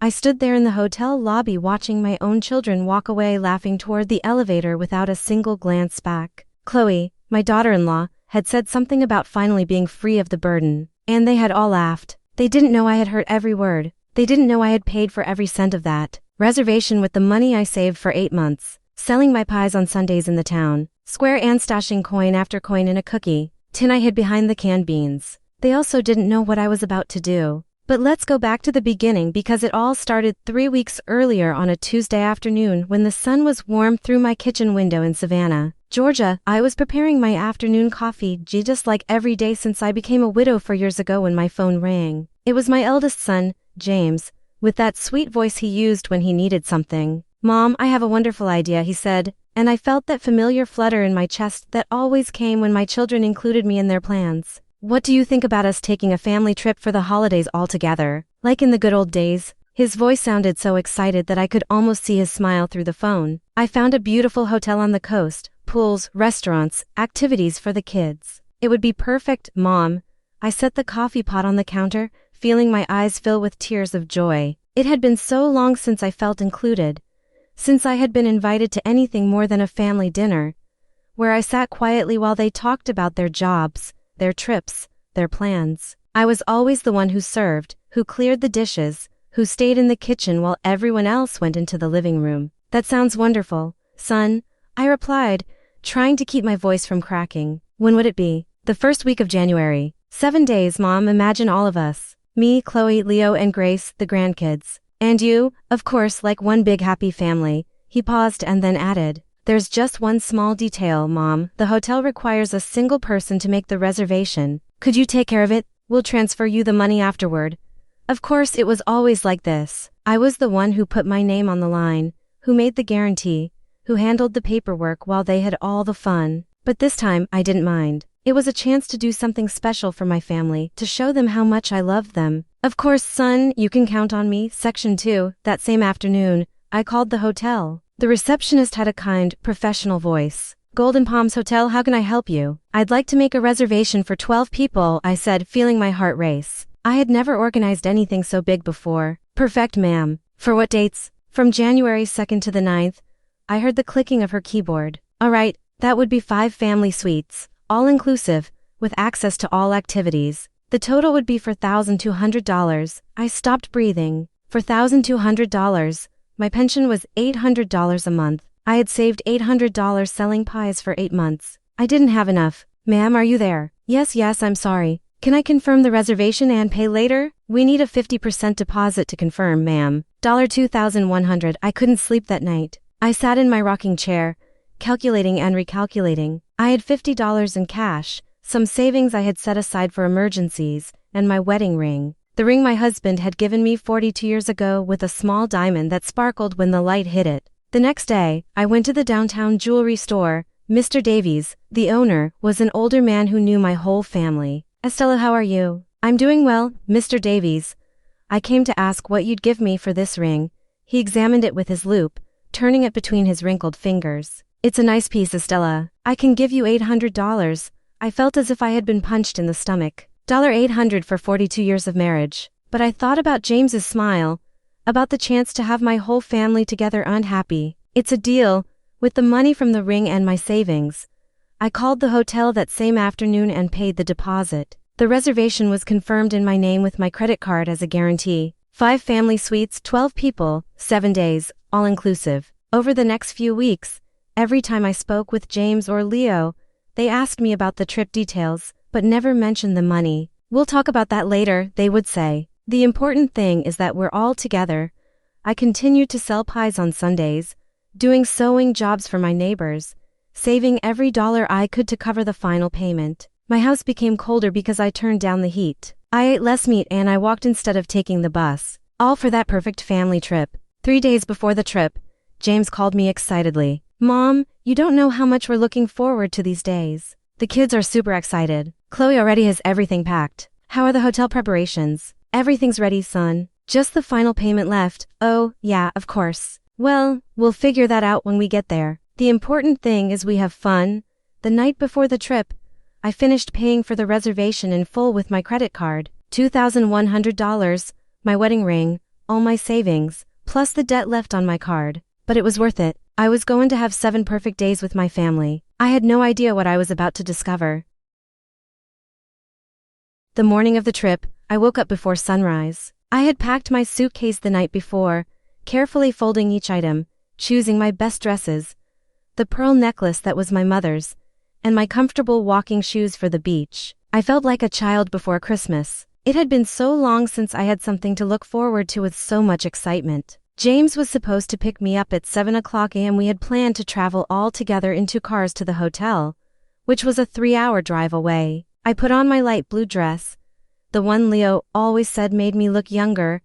I stood there in the hotel lobby watching my own children walk away laughing toward the elevator without a single glance back. Chloe, my daughter-in-law, had said something about finally being free of the burden, and they had all laughed. They didn't know I had heard every word. They didn't know I had paid for every cent of that reservation with the money I saved for 8 months, selling my pies on Sundays in the town square and stashing coin after coin in a cookie tin I hid behind the canned beans. They also didn't know what I was about to do. But let's go back to the beginning because it all started 3 weeks earlier on a Tuesday afternoon when the sun was warm through my kitchen window in Savannah, Georgia. I was preparing my afternoon coffee just like every day since I became a widow 4 years ago when my phone rang. It was my eldest son, James, with that sweet voice he used when he needed something. "Mom, I have a wonderful idea," he said, and I felt that familiar flutter in my chest that always came when my children included me in their plans. "What do you think about us taking a family trip for the holidays all together, like in the good old days?" His voice sounded so excited that I could almost see his smile through the phone. I found a beautiful hotel on the coast, pools, restaurants, activities for the kids. "It would be perfect, Mom." I set the coffee pot on the counter, feeling my eyes fill with tears of joy. It had been so long since I felt included, since I had been invited to anything more than a family dinner, where I sat quietly while they talked about their jobs, their trips, their plans. I was always the one who served, who cleared the dishes, who stayed in the kitchen while everyone else went into the living room. "That sounds wonderful, son," I replied, trying to keep my voice from cracking. "When would it be?" "The first week of January. 7 days, Mom. Imagine all of us. Me, Chloe, Leo, and Grace, the grandkids. And you, of course, like one big happy family." He paused and then added, "There's just one small detail, Mom. The hotel requires a single person to make the reservation. Could you take care of it? We'll transfer you the money afterward." Of course, it was always like this. I was the one who put my name on the line, who made the guarantee, who handled the paperwork while they had all the fun. But this time, I didn't mind. It was a chance to do something special for my family, to show them how much I loved them. "Of course, son, you can count on me." Section 2, that same afternoon, I called the hotel. The receptionist had a kind, professional voice. "Golden Palms Hotel, how can I help you?" "I'd like to make a reservation for 12 people, I said, feeling my heart race. I had never organized anything so big before. "Perfect, ma'am. For what dates?" "From January 2nd to the 9th. I heard the clicking of her keyboard. "All right, that would be 5 family suites, all inclusive, with access to all activities. The total would be $4,200. I stopped breathing. For $1,200. My pension was $800 a month. I had saved $800 selling pies for 8 months. I didn't have enough. "Ma'am, are you there?" Yes, I'm sorry. Can I confirm the reservation and pay later?" "We need a 50% deposit to confirm, ma'am. $2,100. I couldn't sleep that night. I sat in my rocking chair, calculating and recalculating. I had $50 in cash, some savings I had set aside for emergencies, and my wedding ring. The ring my husband had given me 42 years ago with a small diamond that sparkled when the light hit it. The next day, I went to the downtown jewelry store. Mr. Davies, the owner, was an older man who knew my whole family. "Estella, how are you?" "I'm doing well, Mr. Davies. I came to ask what you'd give me for this ring." He examined it with his loupe, turning it between his wrinkled fingers. "It's a nice piece, Estella. I can give you $800. I felt as if I had been punched in the stomach. $800 for 42 years of marriage. But I thought about James's smile, about the chance to have my whole family together unhappy. "It's a deal." With the money from the ring and my savings, I called the hotel that same afternoon and paid the deposit. The reservation was confirmed in my name with my credit card as a guarantee. 5 family suites, 12 people, 7 days, all inclusive. Over the next few weeks, every time I spoke with James or Leo, they asked me about the trip details, but never mentioned the money. "We'll talk about that later," they would say. "The important thing is that we're all together." I continued to sell pies on Sundays, doing sewing jobs for my neighbors, saving every dollar I could to cover the final payment. My house became colder because I turned down the heat. I ate less meat and I walked instead of taking the bus. All for that perfect family trip. 3 days before the trip, James called me excitedly. "Mom, you don't know how much we're looking forward to these days." The kids are super excited. "Chloe already has everything packed." "How are the hotel preparations?" "Everything's ready, son. Just the final payment left." "Oh, yeah, of course." "Well, we'll figure that out when we get there. The important thing is we have fun." The night before the trip, I finished paying for the reservation in full with my credit card. $2,100, my wedding ring, all my savings, plus the debt left on my card. But it was worth it. I was going to have 7 perfect days with my family. I had no idea what I was about to discover. The morning of the trip, I woke up before sunrise. I had packed my suitcase the night before, carefully folding each item, choosing my best dresses, the pearl necklace that was my mother's, and my comfortable walking shoes for the beach. I felt like a child before Christmas. It had been so long since I had something to look forward to with so much excitement. James was supposed to pick me up at 7 o'clock a.m. We had planned to travel all together in 2 cars to the hotel, which was a 3-hour drive away. I put on my light blue dress, the one Leo always said made me look younger,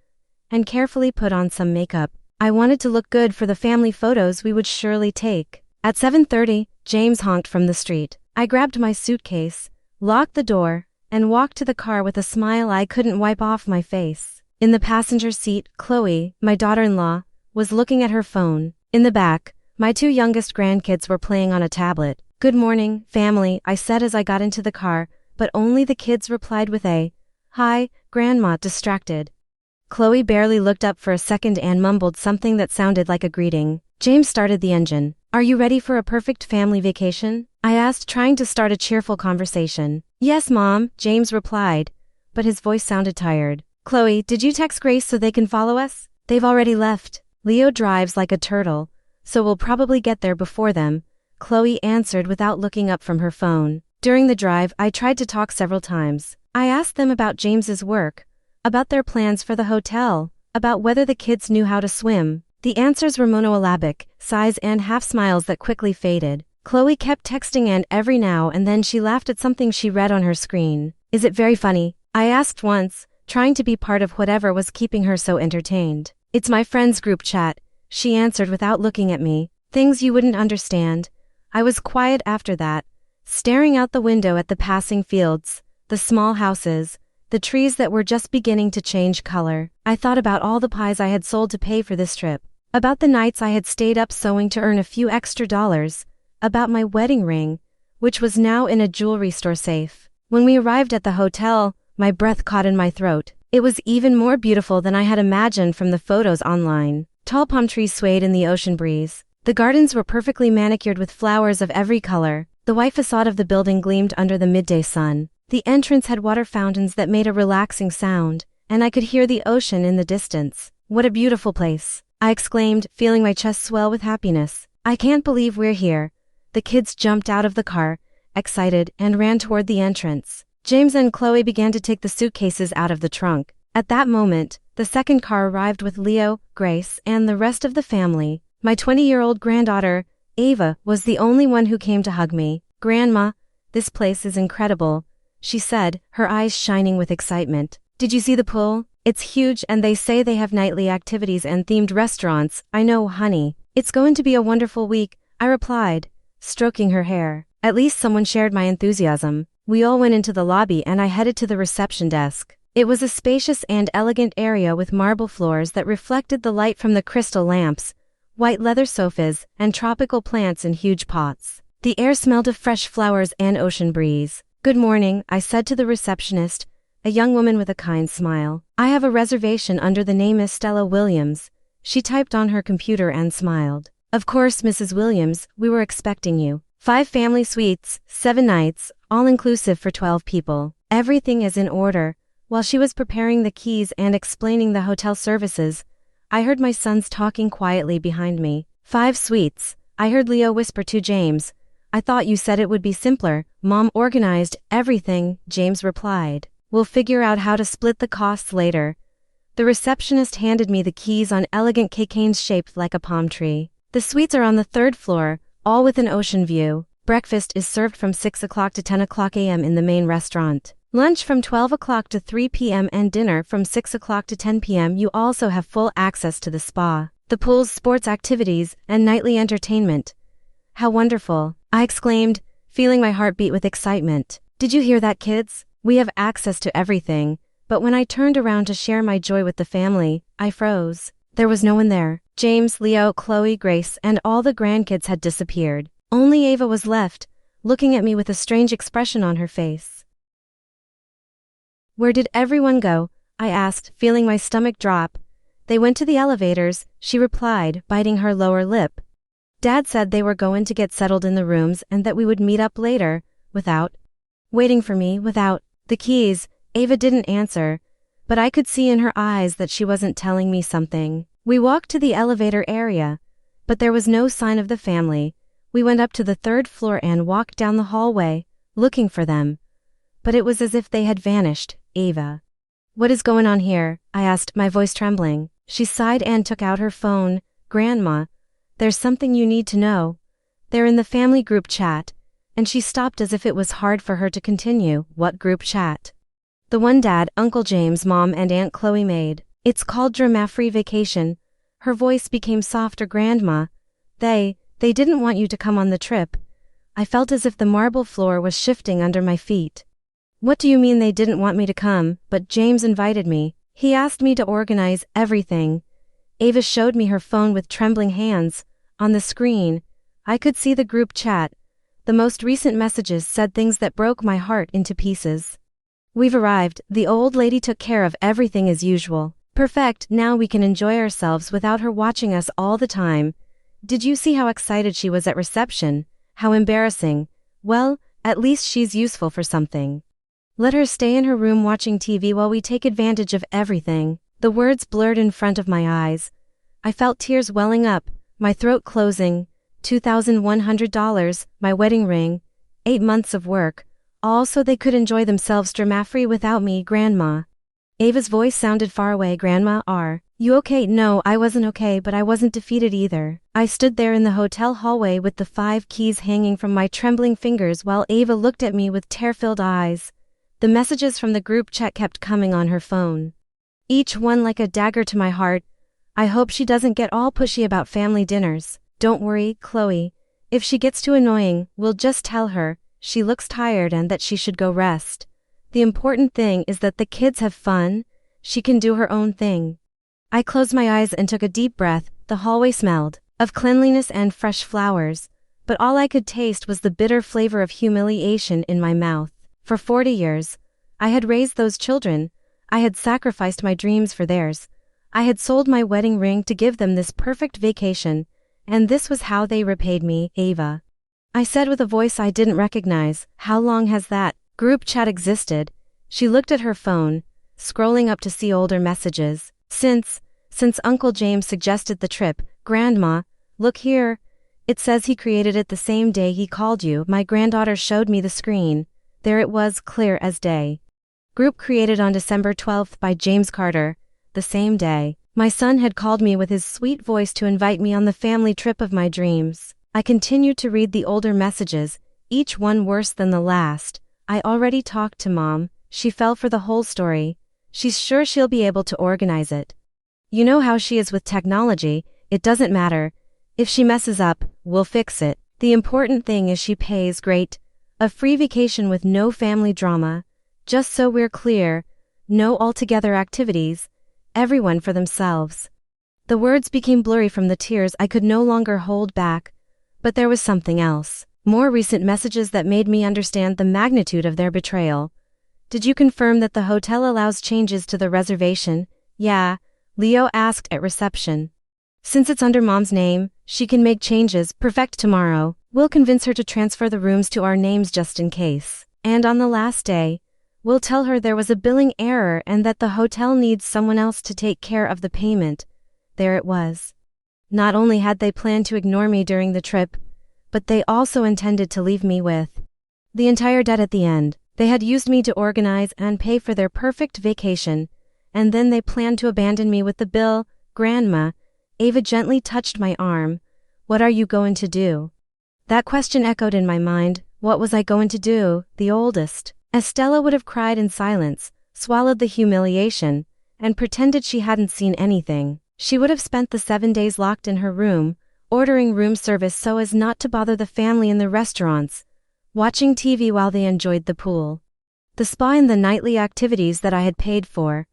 and carefully put on some makeup. I wanted to look good for the family photos we would surely take. At 7:30, James honked from the street. I grabbed my suitcase, locked the door, and walked to the car with a smile I couldn't wipe off my face. In the passenger seat, Chloe, my daughter-in-law, was looking at her phone. In the back, my 2 youngest grandkids were playing on a tablet. "Good morning, family," I said as I got into the car, but only the kids replied with a, "Hi, Grandma," distracted. Chloe barely looked up for a second and mumbled something that sounded like a greeting. James started the engine. "Are you ready for a perfect family vacation?" I asked, trying to start a cheerful conversation. "Yes, Mom," James replied, but his voice sounded tired. "Chloe, did you text Grace so they can follow us?" "They've already left. Leo drives like a turtle, so we'll probably get there before them," Chloe answered without looking up from her phone. During the drive, I tried to talk several times. I asked them about James's work, about their plans for the hotel, about whether the kids knew how to swim. The answers were monosyllabic, sighs and half smiles that quickly faded. Chloe kept texting and every now and then she laughed at something she read on her screen. "Is it very funny?" I asked once, trying to be part of whatever was keeping her so entertained. "It's my friend's group chat," she answered without looking at me. "Things you wouldn't understand." I was quiet after that, staring out the window at the passing fields, the small houses, the trees that were just beginning to change color. I thought about all the pies I had sold to pay for this trip, about the nights I had stayed up sewing to earn a few extra dollars, about my wedding ring, which was now in a jewelry store safe. When we arrived at the hotel, my breath caught in my throat. It was even more beautiful than I had imagined from the photos online. Tall palm trees swayed in the ocean breeze. The gardens were perfectly manicured with flowers of every color. The white facade of the building gleamed under the midday sun. The entrance had water fountains that made a relaxing sound, and I could hear the ocean in the distance. "What a beautiful place," I exclaimed, feeling my chest swell with happiness. "I can't believe we're here." The kids jumped out of the car, excited, and ran toward the entrance. James and Chloe began to take the suitcases out of the trunk. At that moment, the second car arrived with Leo, Grace, and the rest of the family. My 20-year-old granddaughter, Ava, was the only one who came to hug me. "Grandma, this place is incredible," she said, her eyes shining with excitement. "Did you see the pool? It's huge and they say they have nightly activities and themed restaurants." "I know, honey. It's going to be a wonderful week," I replied, stroking her hair. At least someone shared my enthusiasm. We all went into the lobby and I headed to the reception desk. It was a spacious and elegant area with marble floors that reflected the light from the crystal lamps, white leather sofas, and tropical plants in huge pots. The air smelled of fresh flowers and ocean breeze. "Good morning," I said to the receptionist, a young woman with a kind smile. "I have a reservation under the name Estella Williams." She typed on her computer and smiled. "Of course, Mrs. Williams, we were expecting you. 5 family suites, 7 nights, all inclusive for 12 people. Everything is in order." While she was preparing the keys and explaining the hotel services, I heard my sons talking quietly behind me. 5 suites, I heard Leo whisper to James. "I thought you said it would be simpler. Mom organized everything," James replied. "We'll figure out how to split the costs later." The receptionist handed me the keys on elegant canes shaped like a palm tree. "The suites are on the 3rd floor, all with an ocean view. Breakfast is served from 6 o'clock to 10 o'clock a.m. in the main restaurant. Lunch from 12 o'clock to 3 p.m. and dinner from 6 o'clock to 10 p.m. You also have full access to the spa, the pools, sports activities, and nightly entertainment." "How wonderful," I exclaimed, feeling my heart beat with excitement. "Did you hear that, kids? We have access to everything." But when I turned around to share my joy with the family, I froze. There was no one there. James, Leo, Chloe, Grace, and all the grandkids had disappeared. Only Ava was left, looking at me with a strange expression on her face. "Where did everyone go?" I asked, feeling my stomach drop. They went to the elevators, she replied, biting her lower lip. Dad said they were going to get settled in the rooms and that we would meet up later, without waiting for me, without the keys. Ava didn't answer, but I could see in her eyes that she wasn't telling me something. We walked to the elevator area, but there was no sign of the family. We went up to the 3rd floor and walked down the hallway, looking for them. But it was as if they had vanished. Ava. What is going on here? I asked, my voice trembling. She sighed and took out her phone. Grandma, there's something you need to know. They're in the family group chat. And she stopped as if it was hard for her to continue. What group chat? The one Dad, Uncle James, Mom and Aunt Chloe made. It's called Drama-Free Vacation. Her voice became softer. Grandma, they didn't want you to come on the trip. I felt as if the marble floor was shifting under my feet. What do you mean they didn't want me to come? But James invited me. He asked me to organize everything. Ava showed me her phone with trembling hands. On the screen, I could see the group chat. The most recent messages said things that broke my heart into pieces. We've arrived. The old lady took care of everything as usual. Perfect, now we can enjoy ourselves without her watching us all the time. Did you see how excited she was at reception? How embarrassing. Well, at least she's useful for something. Let her stay in her room watching TV while we take advantage of everything. The words blurred in front of my eyes. I felt tears welling up, my throat closing. $2,100, my wedding ring, 8 months of work, all so they could enjoy themselves drama-free without me. Grandma. Ava's voice sounded far away. Grandma, are you okay? No, I wasn't okay, but I wasn't defeated either. I stood there in the hotel hallway with the 5 keys hanging from my trembling fingers while Ava looked at me with tear-filled eyes. The messages from the group chat kept coming on her phone. Each one like a dagger to my heart. I hope she doesn't get all pushy about family dinners. Don't worry, Chloe. If she gets too annoying, we'll just tell her she looks tired and that she should go rest. The important thing is that the kids have fun. She can do her own thing. I closed my eyes and took a deep breath. The hallway smelled of cleanliness and fresh flowers, but all I could taste was the bitter flavor of humiliation in my mouth. For 40 years, I had raised those children. I had sacrificed my dreams for theirs. I had sold my wedding ring to give them this perfect vacation. And this was how they repaid me. Ava. I said with a voice I didn't recognize, how long has that group chat existed? She looked at her phone, scrolling up to see older messages. Since Uncle James suggested the trip. Grandma, look here. It says he created it the same day he called you. My granddaughter showed me the screen. There it was, clear as day. Group created on December 12th by James Carter. The same day. My son had called me with his sweet voice to invite me on the family trip of my dreams. I continued to read the older messages, each one worse than the last. I already talked to Mom. She fell for the whole story. She's sure she'll be able to organize it. You know how she is with technology, it doesn't matter. If she messes up, we'll fix it. The important thing is she pays. Great. A free vacation with no family drama. Just so we're clear, no all-together activities. Everyone for themselves. The words became blurry from the tears I could no longer hold back. But there was something else. More recent messages that made me understand the magnitude of their betrayal. Did you confirm that the hotel allows changes to the reservation? Yeah, Leo asked at reception. Since it's under Mom's name, she can make changes. Perfect. Tomorrow, we'll convince her to transfer the rooms to our names just in case. And on the last day, we'll tell her there was a billing error and that the hotel needs someone else to take care of the payment. There it was. Not only had they planned to ignore me during the trip, but they also intended to leave me with the entire debt at the end. They had used me to organize and pay for their perfect vacation, and then they planned to abandon me with the bill. Grandma, Ava gently touched my arm. What are you going to do? That question echoed in my mind. What was I going to do? The oldest, Estella, would have cried in silence, swallowed the humiliation, and pretended she hadn't seen anything. She would have spent the 7 days locked in her room, ordering room service so as not to bother the family in the restaurants, watching TV while they enjoyed the pool, the spa and the nightly activities that I had paid for.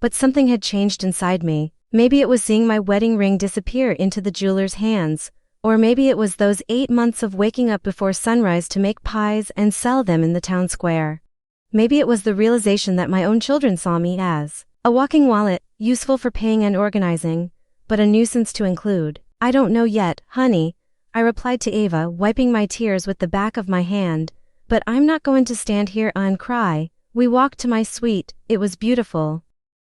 But something had changed inside me. Maybe it was seeing my wedding ring disappear into the jeweler's hands, or maybe it was those 8 months of waking up before sunrise to make pies and sell them in the town square. Maybe it was the realization that my own children saw me as a walking wallet. useful for paying and organizing, but a nuisance to include. I don't know yet, honey, I replied to Ava, wiping my tears with the back of my hand, but I'm not going to stand here and cry. We walked to my suite. It was beautiful.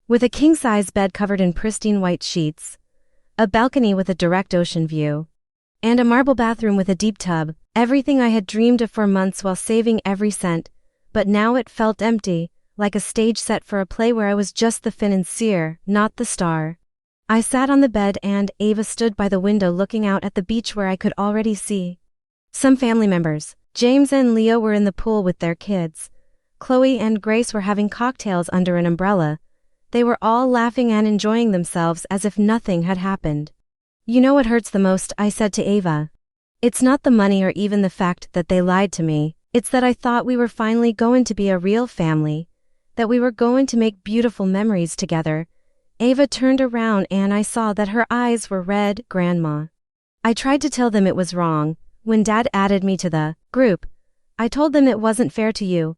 With a king-size bed covered in pristine white sheets, a balcony with a direct ocean view, and a marble bathroom with a deep tub, everything I had dreamed of for months while saving every cent, but now it felt empty, like a stage set for a play where I was just the financier, not the star. I sat on the bed and Ava stood by the window looking out at the beach where I could already see some family members. James and Leo were in the pool with their kids. Chloe and Grace were having cocktails under an umbrella. They were all laughing and enjoying themselves as if nothing had happened. You know what hurts the most, I said to Ava. It's not the money or even the fact that they lied to me. It's that I thought we were finally going to be a real family, that we were going to make beautiful memories together. Ava turned around and I saw that her eyes were red. Grandma. I tried to tell them it was wrong. When Dad added me to the group, I told them it wasn't fair to you,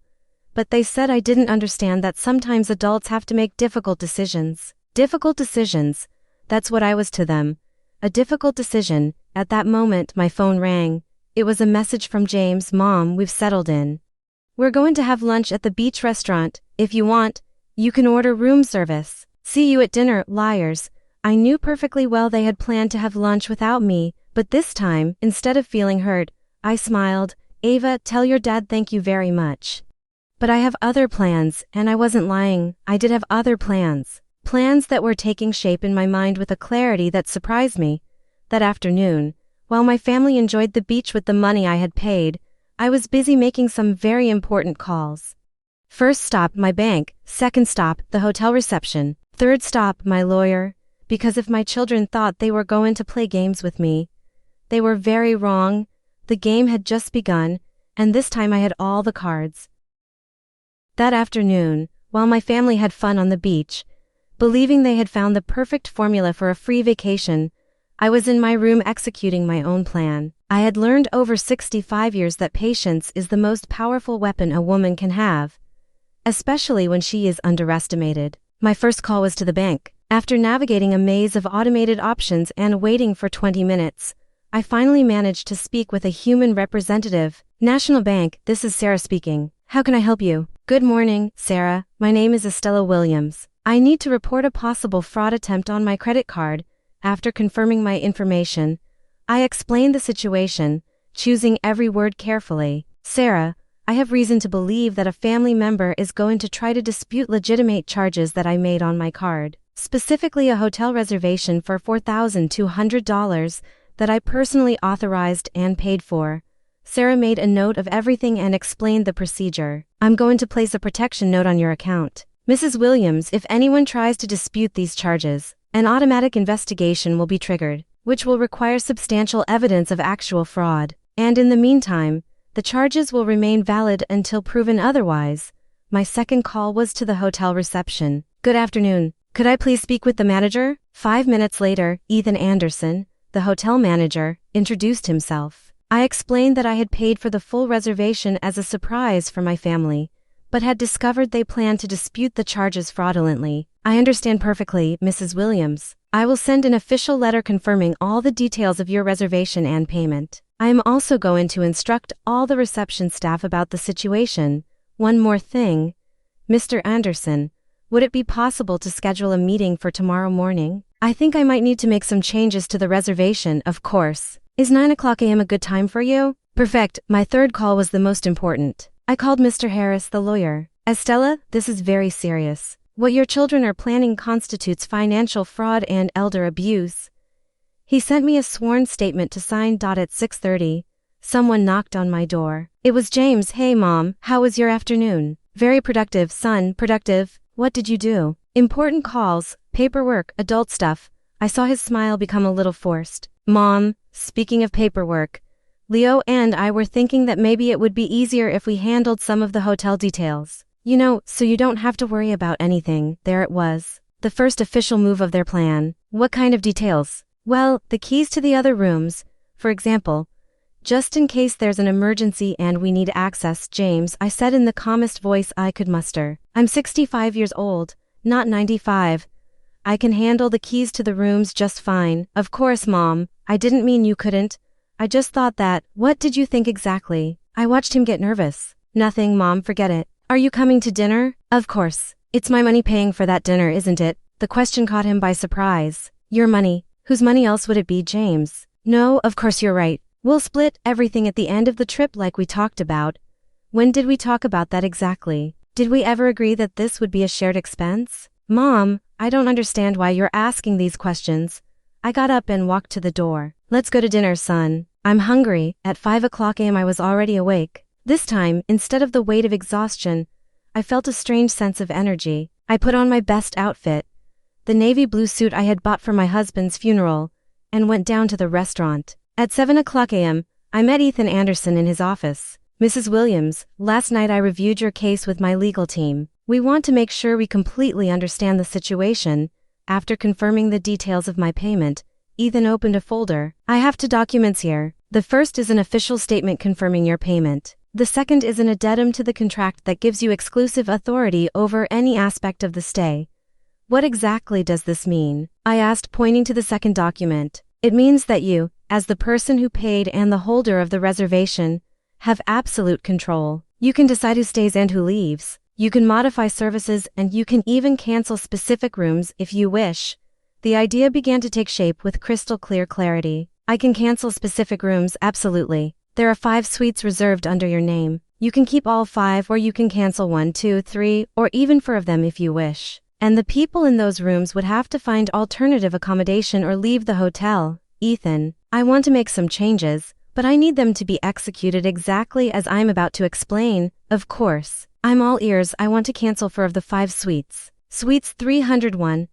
but they said I didn't understand that sometimes adults have to make difficult decisions. Difficult decisions. That's what I was to them. A difficult decision. At that moment, my phone rang. It was a message from James. Mom, we've settled in. We're going to have lunch at the beach restaurant. If you want, you can order room service. See you at dinner. Liars. I knew perfectly well they had planned to have lunch without me, but this time, instead of feeling hurt, I smiled. Ava, tell your dad thank you very much. But I have other plans, and I wasn't lying. I did have other plans. Plans that were taking shape in my mind with a clarity that surprised me. That afternoon, while my family enjoyed the beach with the money I had paid, I was busy making some very important calls. First stop, my bank. Second stop, the hotel reception. Third stop, my lawyer. Because if my children thought they were going to play games with me, they were very wrong. The game had just begun, and this time I had all the cards. That afternoon, while my family had fun on the beach, believing they had found the perfect formula for a free vacation, I was in my room executing my own plan. I had learned over 65 years that patience is the most powerful weapon a woman can have, especially when she is underestimated. My first call was to the bank. After navigating a maze of automated options and waiting for 20 minutes, I finally managed to speak with a human representative. National Bank, this is Sarah speaking. How can I help you? Good morning, Sarah. My name is Estella Williams. I need to report a possible fraud attempt on my credit card. After confirming my information, I explained the situation, choosing every word carefully. Sarah, I have reason to believe that a family member is going to try to dispute legitimate charges that I made on my card, specifically a hotel reservation for $4,200 that I personally authorized and paid for. Sarah made a note of everything and explained the procedure. I'm going to place a protection note on your account. Mrs. Williams, if anyone tries to dispute these charges, an automatic investigation will be triggered, which will require substantial evidence of actual fraud. And in the meantime, the charges will remain valid until proven otherwise. My second call was to the hotel reception. Good afternoon. Could I please speak with the manager? 5 minutes later, Ethan Anderson, the hotel manager, introduced himself. I explained that I had paid for the full reservation as a surprise for my family, but had discovered they planned to dispute the charges fraudulently. I understand perfectly, Mrs. Williams. I will send an official letter confirming all the details of your reservation and payment. I am also going to instruct all the reception staff about the situation. One more thing. Mr. Anderson, would it be possible to schedule a meeting for tomorrow morning? I think I might need to make some changes to the reservation, of course. Is 9 o'clock a.m. a good time for you? Perfect. My third call was the most important. I called Mr. Harris, the lawyer. Estella, this is very serious. What your children are planning constitutes financial fraud and elder abuse. He sent me a sworn statement to sign. At 6:30, someone knocked on my door. It was James. Hey Mom, how was your afternoon? Very productive, son. Productive? What did you do? Important calls, paperwork, adult stuff. I saw his smile become a little forced. Mom, speaking of paperwork, Leo and I were thinking that maybe it would be easier if we handled some of the hotel details. You know, so you don't have to worry about anything. There it was. The first official move of their plan. What kind of details? Well, the keys to the other rooms, for example. Just in case there's an emergency and we need access, James, I said in the calmest voice I could muster. I'm 65 years old, not 95. I can handle the keys to the rooms just fine. Of course, Mom. I didn't mean you couldn't. I just thought that. What did you think exactly? I watched him get nervous. Nothing, Mom, forget it. Are you coming to dinner? Of course. It's my money paying for that dinner, isn't it? The question caught him by surprise. Your money? Whose money else would it be, James? No, of course you're right. We'll split everything at the end of the trip like we talked about. When did we talk about that exactly? Did we ever agree that this would be a shared expense? Mom, I don't understand why you're asking these questions. I got up and walked to the door. Let's go to dinner, son. I'm hungry. At 5 o'clock a.m. I was already awake. This time, instead of the weight of exhaustion, I felt a strange sense of energy. I put on my best outfit, the navy blue suit I had bought for my husband's funeral, and went down to the restaurant. At 7 o'clock a.m., I met Ethan Anderson in his office. Mrs. Williams, last night I reviewed your case with my legal team. We want to make sure we completely understand the situation. After confirming the details of my payment, Ethan opened a folder. I have 2 documents here. The first is an official statement confirming your payment. The second is an addendum to the contract that gives you exclusive authority over any aspect of the stay. What exactly does this mean? I asked, pointing to the second document. It means that you, as the person who paid and the holder of the reservation, have absolute control. You can decide who stays and who leaves. You can modify services and you can even cancel specific rooms if you wish. The idea began to take shape with crystal clear clarity. I can cancel specific rooms, absolutely. There are 5 suites reserved under your name. You can keep all 5 or you can cancel 1, 2, 3, or even 4 of them if you wish. And the people in those rooms would have to find alternative accommodation or leave the hotel. Ethan, I want to make some changes, but I need them to be executed exactly as I'm about to explain. Of course, I'm all ears. I want to cancel 4 of the 5 suites. Suites 301,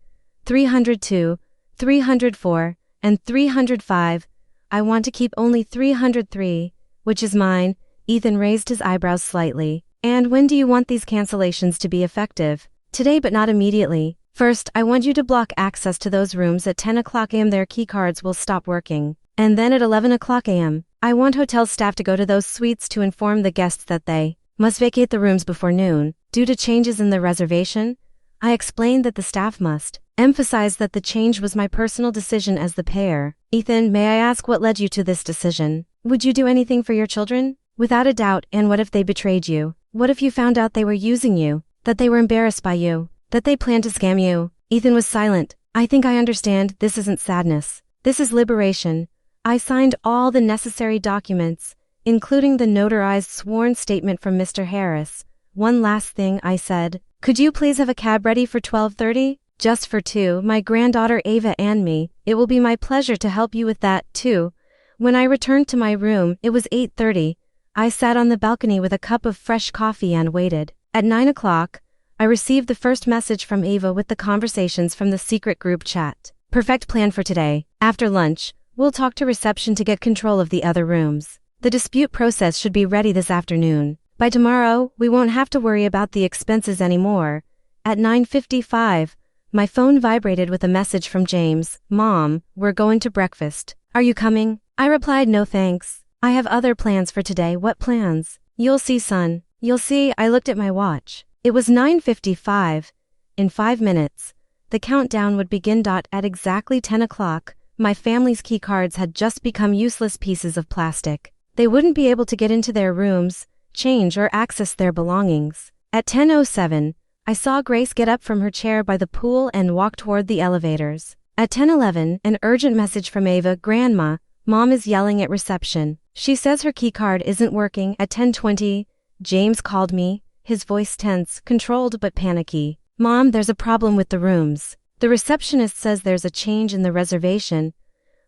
302, 304, and 305. I want to keep only 303, which is mine. Ethan raised his eyebrows slightly. And when do you want these cancellations to be effective? Today, but not immediately. First, I want you to block access to those rooms at 10 o'clock a.m. Their key cards will stop working. And then at 11 o'clock a.m., I want hotel staff to go to those suites to inform the guests that they must vacate the rooms before noon. Due to changes in the reservation, I explained that the staff must emphasize that the change was my personal decision as the payer. Ethan, may I ask what led you to this decision? Would you do anything for your children? Without a doubt. And what if they betrayed you? What if you found out they were using you? That they were embarrassed by you? That they planned to scam you? Ethan was silent. I think I understand. This isn't sadness. This is liberation. I signed all the necessary documents, including the notarized sworn statement from Mr. Harris. One last thing, I said. Could you please have a cab ready for 12:30? Just for 2, my granddaughter Ava and me. It will be my pleasure to help you with that, too. When I returned to my room, it was 8:30. I sat on the balcony with a cup of fresh coffee and waited. At 9 o'clock, I received the first message from Ava with the conversations from the secret group chat. Perfect plan for today. After lunch, we'll talk to reception to get control of the other rooms. The dispute process should be ready this afternoon. By tomorrow, we won't have to worry about the expenses anymore. At 9:55, my phone vibrated with a message from James. Mom, we're going to breakfast. Are you coming? I replied, no thanks. I have other plans for today. What plans? You'll see, son. You'll see. I looked at my watch. It was 9:55. In 5 minutes, the countdown would begin. At exactly 10 o'clock, my family's key cards had just become useless pieces of plastic. They wouldn't be able to get into their rooms, change or access their belongings. At 10:07, I saw Grace get up from her chair by the pool and walk toward the elevators. At 10:11, an urgent message from Ava. Grandma, Mom is yelling at reception. She says her key card isn't working. At 10:20, James called me, his voice tense, controlled but panicky. Mom, there's a problem with the rooms. The receptionist says there's a change in the reservation,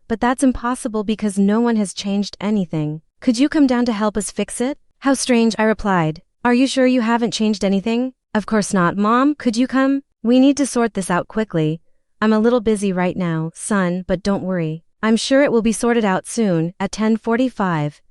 but that's impossible because no one has changed anything. Could you come down to help us fix it? How strange, I replied. Are you sure you haven't changed anything? Of course not. Mom, could you come? We need to sort this out quickly. I'm a little busy right now, son, but don't worry. I'm sure it will be sorted out soon. At 10:45,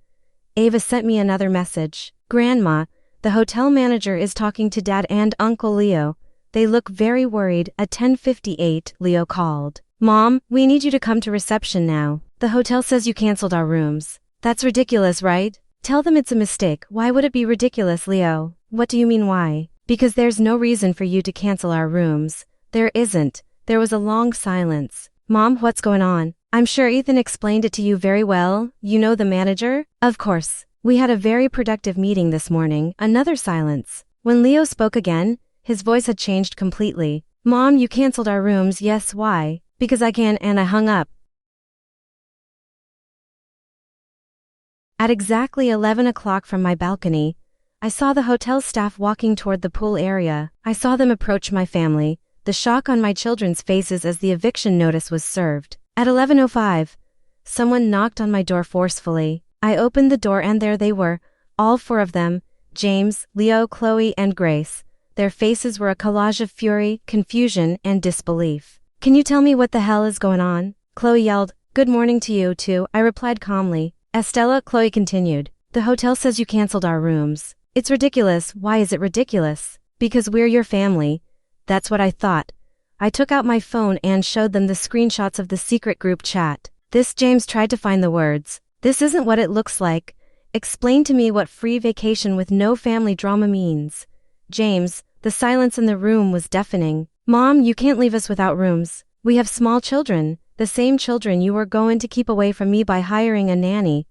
Ava sent me another message. Grandma, the hotel manager is talking to Dad and Uncle Leo. They look very worried. At 10:58, Leo called. Mom, we need you to come to reception now. The hotel says you canceled our rooms. That's ridiculous, right? Tell them it's a mistake. Why would it be ridiculous, Leo? What do you mean why? Because there's no reason for you to cancel our rooms. There isn't. There was a long silence. Mom, what's going on? I'm sure Ethan explained it to you very well. You know the manager? Of course. We had a very productive meeting this morning. Another silence. When Leo spoke again, his voice had changed completely. Mom, you canceled our rooms. Yes, why? Because I can, and I hung up. At exactly 11 o'clock from my balcony, I saw the hotel staff walking toward the pool area. I saw them approach my family, the shock on my children's faces as the eviction notice was served. At 11:05, someone knocked on my door forcefully. I opened the door and there they were, all four of them, James, Leo, Chloe, and Grace. Their faces were a collage of fury, confusion, and disbelief. Can you tell me what the hell is going on? Chloe yelled. Good morning to you too, I replied calmly. Estella, Chloe continued. The hotel says you canceled our rooms. It's ridiculous. Why is it ridiculous? Because we're your family. That's what I thought. I took out my phone and showed them the screenshots of the secret group chat. James tried to find the words. This isn't what it looks like. Explain to me what free vacation with no family drama means. James, the silence in the room was deafening. Mom, you can't leave us without rooms. We have small children, the same children you were going to keep away from me by hiring a nanny.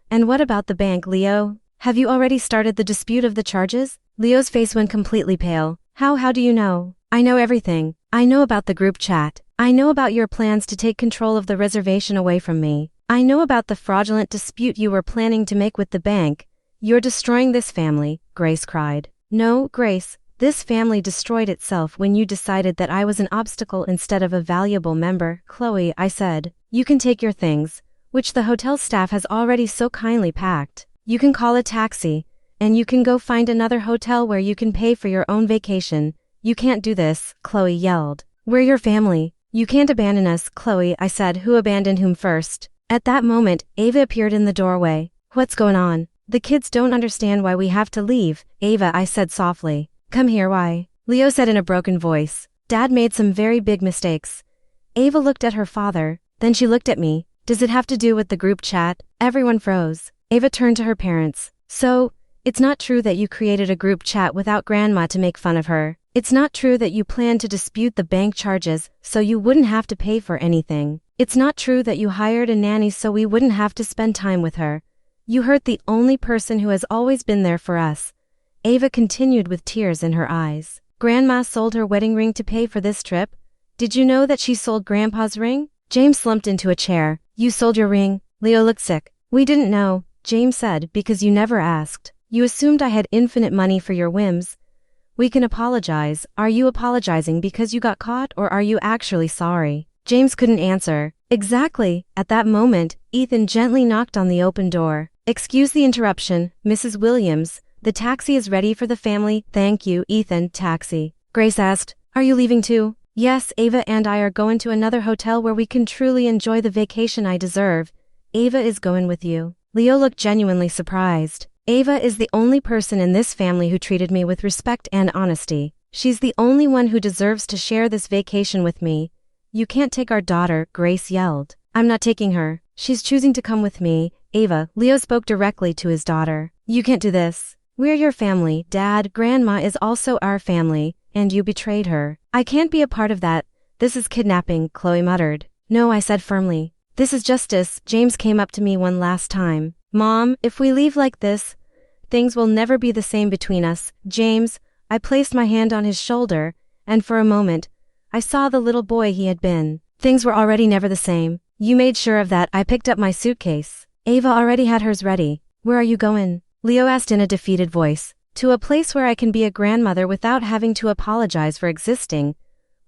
And what about the bank, Leo? Have you already started the dispute of the charges? Leo's face went completely pale. How do you know? I know everything. I know about the group chat. I know about your plans to take control of the reservation away from me. I know about the fraudulent dispute you were planning to make with the bank. You're destroying this family, Grace cried. No, Grace, this family destroyed itself when you decided that I was an obstacle instead of a valuable member. Chloe, I said, you can take your things, which the hotel staff has already so kindly packed. You can call a taxi, and you can go find another hotel where you can pay for your own vacation. You can't do this, Chloe yelled. We're your family. You can't abandon us, Chloe, I said. Who abandoned whom first? At that moment, Ava appeared in the doorway. What's going on? The kids don't understand why we have to leave, Ava, I said softly. Come here, why? Leo said in a broken voice. Dad made some very big mistakes. Ava looked at her father, then she looked at me. Does it have to do with the group chat? Everyone froze. Ava turned to her parents. So, it's not true that you created a group chat without Grandma to make fun of her. It's not true that you planned to dispute the bank charges so you wouldn't have to pay for anything. It's not true that you hired a nanny so we wouldn't have to spend time with her. You hurt the only person who has always been there for us. Ava continued with tears in her eyes. Grandma sold her wedding ring to pay for this trip. Did you know that she sold Grandpa's ring? James slumped into a chair. You sold your ring? Leo looked sick. We didn't know, James said, because you never asked. You assumed I had infinite money for your whims. We can apologize. Are you apologizing because you got caught or are you actually sorry? James couldn't answer. Exactly. At that moment, Ethan gently knocked on the open door. Excuse the interruption, Mrs. Williams. The taxi is ready for the family. Thank you, Ethan. Taxi. Grace asked, are you leaving too? Yes, Ava and I are going to another hotel where we can truly enjoy the vacation I deserve. Ava is going with you. Leo looked genuinely surprised. Ava is the only person in this family who treated me with respect and honesty. She's the only one who deserves to share this vacation with me. You can't take our daughter, Grace yelled. I'm not taking her. She's choosing to come with me, Ava. Leo spoke directly to his daughter. You can't do this. We're your family, Dad. Grandma is also our family, and you betrayed her. I can't be a part of that. This is kidnapping, Chloe muttered. No, I said firmly. This is justice. James came up to me one last time. Mom, if we leave like this, things will never be the same between us. James, I placed my hand on his shoulder, and for a moment, I saw the little boy he had been. Things were already never the same. You made sure of that. I picked up my suitcase. Ava already had hers ready. Where are you going? Leo asked in a defeated voice. To a place where I can be a grandmother without having to apologize for existing.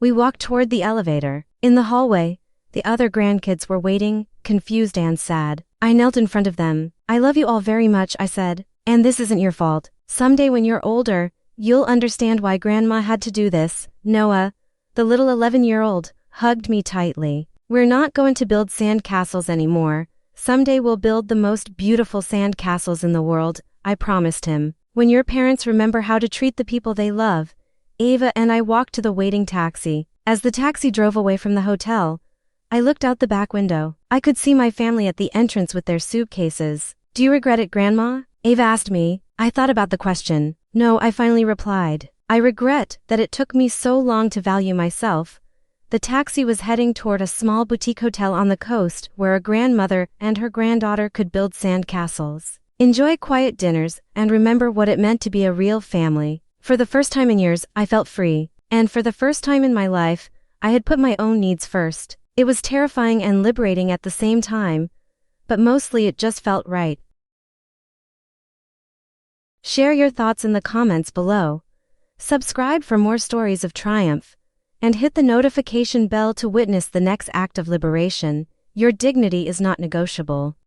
We walked toward the elevator. In the hallway, the other grandkids were waiting, confused and sad. I knelt in front of them. I love you all very much, I said. And this isn't your fault. Someday when you're older, you'll understand why Grandma had to do this. Noah, the little 11-year-old, hugged me tightly. We're not going to build sand castles anymore. Someday we'll build the most beautiful sand castles in the world, I promised him. When your parents remember how to treat the people they love. Ava and I walked to the waiting taxi. As the taxi drove away from the hotel, I looked out the back window. I could see my family at the entrance with their suitcases. Do you regret it, Grandma? Ava asked me. I thought about the question. No, I finally replied. I regret that it took me so long to value myself, The taxi was heading toward a small boutique hotel on the coast where a grandmother and her granddaughter could build sand castles, enjoy quiet dinners, and remember what it meant to be a real family. For the first time in years, I felt free. And for the first time in my life, I had put my own needs first. It was terrifying and liberating at the same time, but mostly it just felt right. Share your thoughts in the comments below. Subscribe for more stories of triumph, and hit the notification bell to witness the next act of liberation. Your dignity is not negotiable.